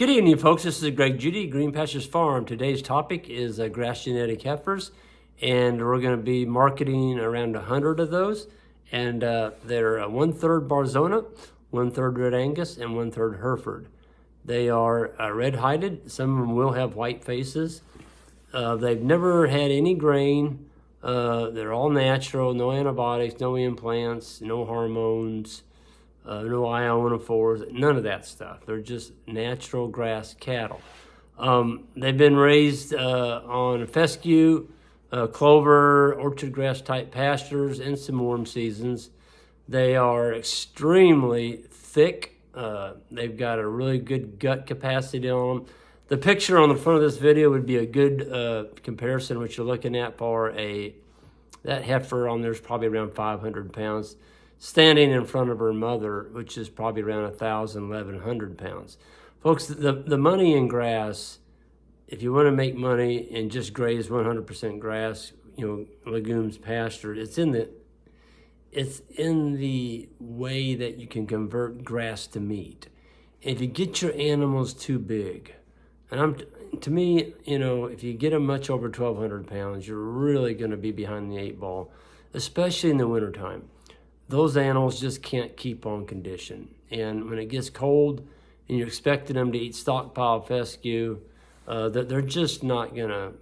Good evening, folks. This is Greg Judy, Green Pastures Farm. Today's topic is grass genetic heifers, and we're going to be marketing around 100 of those. And they're 1/3 Barzona, 1/3 Red Angus, and 1/3 Hereford. They are red-hided. Some of them will have white faces. They've never had any grain. They're all natural, no antibiotics, no implants, no hormones. No ionophores, none of that stuff. They're just natural grass cattle. They've been raised on fescue, clover, orchard grass type pastures in some warm seasons. They are extremely thick. They've got a really good gut capacity on them. The picture on the front of this video would be a good comparison. What you're looking at for that heifer on there is probably around 500 pounds. Standing in front of her mother, which is probably around 1,000, 1,100 pounds. Folks, the money in grass, if you want to make money and just graze 100% grass, legumes, pasture, it's in the way that you can convert grass to meat. If you get your animals too big, to me, if you get them much over 1,200 pounds, you're really going to be behind the 8 ball, especially in the wintertime. Those animals just can't keep on condition. And when it gets cold and you're expecting them to eat stockpile fescue, they're just not going to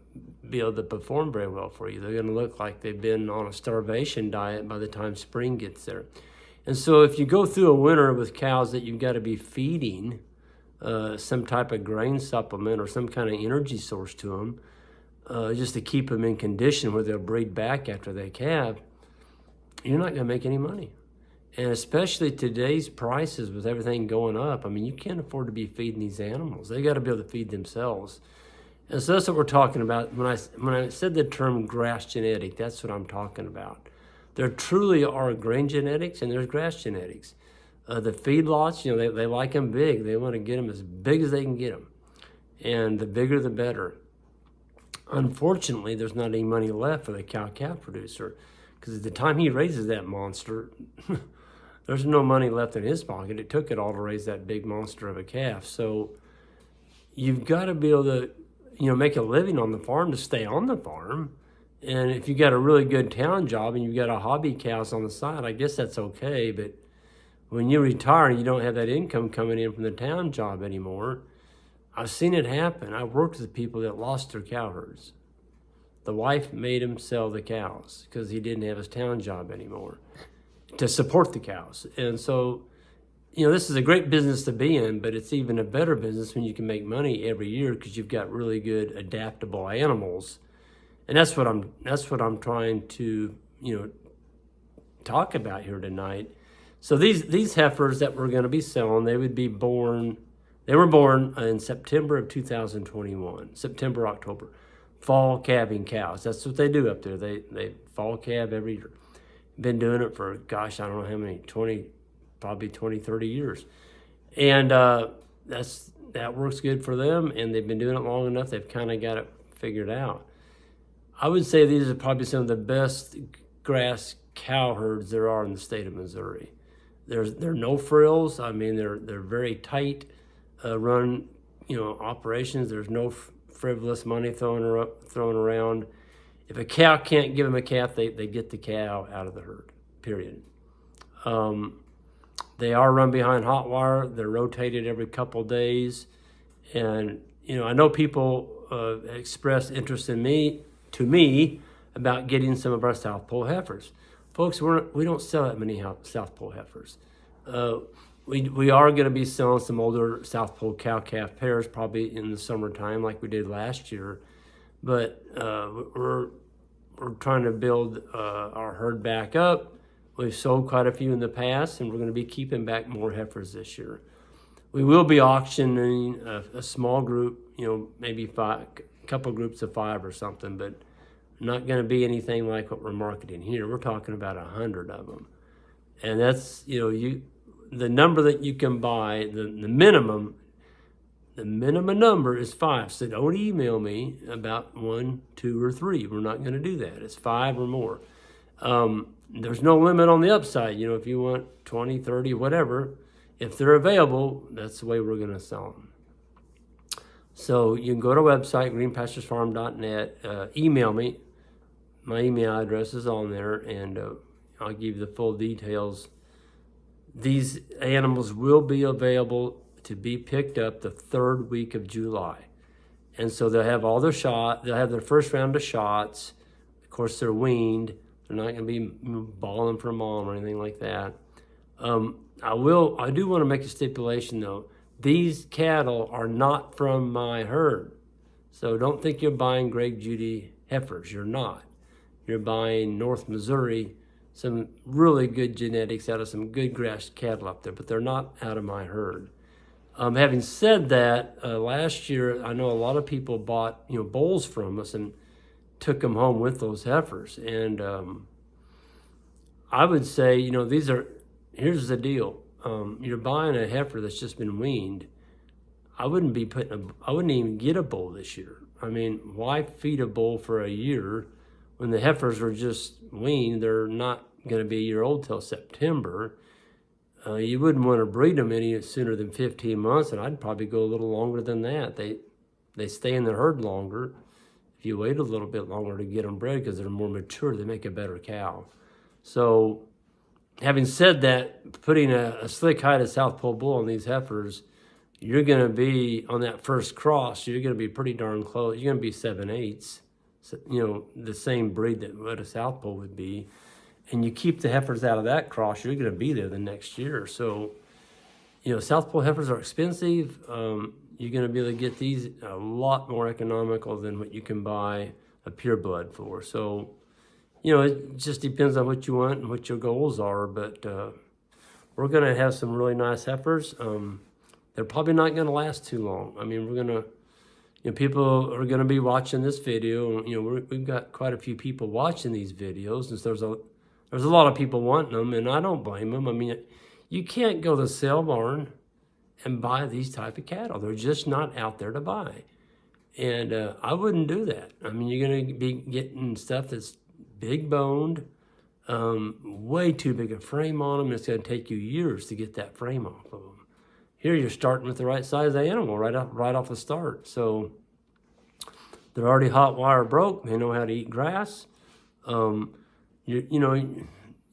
be able to perform very well for you. They're going to look like they've been on a starvation diet by the time spring gets there. And so if you go through a winter with cows that you've got to be feeding some type of grain supplement or some kind of energy source to them, just to keep them in condition where they'll breed back after they calve, you're not going to make any money. And especially today's prices with everything going up, you can't afford to be feeding these animals. They got to be able to feed themselves. And so that's what we're talking about. When I said the term grass genetic, that's what I'm talking about. There truly are grain genetics and there's grass genetics. The feedlots, they like them big. They want to get them as big as they can get them. And the bigger, the better. Unfortunately, there's not any money left for the cow-calf producer. Because at the time he raises that monster, there's no money left in his pocket. It took it all to raise that big monster of a calf. So you've got to be able to, make a living on the farm to stay on the farm. And if you got a really good town job and you've got a hobby cows on the side, I guess that's okay. But when you retire and you don't have that income coming in from the town job anymore, I've seen it happen. I've worked with people that lost their cow herds. The wife made him sell the cows because he didn't have his town job anymore to support the cows. And so, this is a great business to be in, but it's even a better business when you can make money every year because you've got really good adaptable animals. And that's what I'm trying to, talk about here tonight. So these heifers that we're going to be selling, they were born in September of 2021, September, October. Fall calving cows. That's what they do up there. They fall calve every year. Been doing it for, gosh, I don't know how many, probably 20, 30 years. And that works good for them, and they've been doing it long enough, they've kind of got it figured out. I would say these are probably some of the best grass cow herds there are in the state of Missouri. There are no frills. They're very tight run, operations. There's no frivolous money thrown around. If a cow can't give them a calf, they get the cow out of the herd, period. They are run behind hot wire. They're rotated every couple days. And, I know people express interest in me about getting some of our South Pole heifers. Folks, we don't sell that many South Pole heifers. We are going to be selling some older South Pole cow-calf pairs probably in the summertime like we did last year. But we're trying to build our herd back up. We've sold quite a few in the past, and we're going to be keeping back more heifers this year. We will be auctioning a small group, maybe a couple groups of 5 or something, but not going to be anything like what we're marketing here. We're talking about 100 of them. And that's, the number that you can buy, the minimum number is 5. So don't email me about 1, 2, or 3. We're not going to do that. It's 5 or more. There's no limit on the upside. If you want 20, 30, whatever, if they're available, that's the way we're going to sell them. So you can go to our website, greenpasturesfarm.net, email me. My email address is on there, and I'll give you the full details. These animals will be available to be picked up the 3rd week of July. And so they'll have all their they'll have their first round of shots. Of course, they're weaned. They're not gonna be balling for mom or anything like that. I do wanna make a stipulation though. These cattle are not from my herd. So don't think you're buying Greg Judy heifers, you're not. You're buying North Missouri, some really good genetics out of some good grass cattle up there, but they're not out of my herd. Having said that, last year, I know a lot of people bought, bulls from us and took them home with those heifers. And I would say, here's the deal. You're buying a heifer that's just been weaned. I wouldn't even get a bull this year. I mean, why feed a bull for a year when the heifers were just weaned? They're not going to be a year old till September. You wouldn't want to breed them any sooner than 15 months, and I'd probably go a little longer than that. They stay in the herd longer if you wait a little bit longer to get them bred because they're more mature. They make a better cow. So having said that, putting a slick-hided South Pole bull on these heifers, you're going to be, on that first cross, you're going to be pretty darn close. You're going to be 7/8, the same breed that what a South Pole would be. And you keep the heifers out of that cross, you're going to be there the next year. So, South Pole heifers are expensive. You're going to be able to get these a lot more economical than what you can buy a pureblood for. So, it just depends on what you want and what your goals are. But we're going to have some really nice heifers. They're probably not going to last too long. I mean, we're going to, people are going to be watching this video. We've got quite a few people watching these videos, and so there's a lot of people wanting them, and I don't blame them. I mean, you can't go to the sale barn and buy these type of cattle. They're just not out there to buy. And I wouldn't do that. I mean, you're going to be getting stuff that's big boned, way too big a frame on them. It's going to take you years to get that frame off of them. Here you're starting with the right size animal right off the start. So they're already hot wire broke. They know how to eat grass. You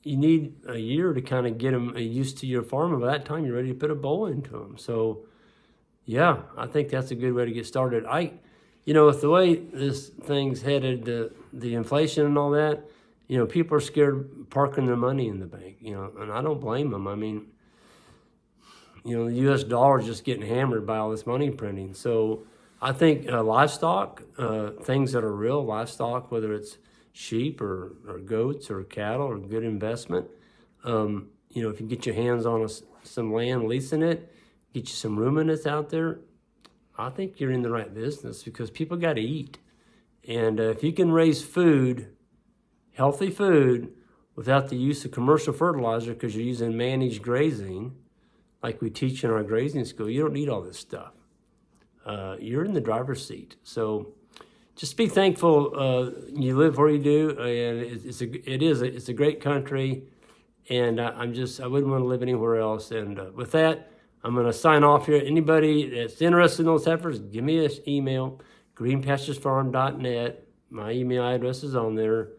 need a year to kind of get them used to your farm, and by that time you're ready to put a bull into them. So, yeah, I think that's a good way to get started. With the way this thing's headed, the inflation and all that, people are scared parking their money in the bank, and I don't blame them. I mean, the U.S. dollar is just getting hammered by all this money printing. So I think livestock, things that are real livestock, whether it's sheep or goats or cattle, or good investment. If you get your hands on some land, leasing it, get you some ruminants out there, I think you're in the right business because people got to eat. And if you can raise food, healthy food, without the use of commercial fertilizer because you're using managed grazing, like we teach in our grazing school, you don't need all this stuff. You're in the driver's seat. So just be thankful you live where you do, and it's a great country, and I wouldn't want to live anywhere else. And with that, I'm going to sign off here. Anybody that's interested in those heifers, give me an email, greenpasturesfarm.net. My email address is on there,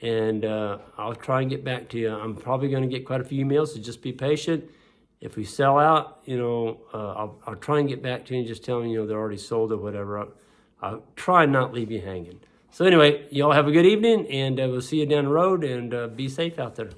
and I'll try and get back to you. I'm probably going to get quite a few emails, so just be patient. If we sell out, I'll try and get back to you and just tell you, they're already sold or whatever. I'll try and not leave you hanging. So anyway, y'all have a good evening, and we'll see you down the road, and be safe out there.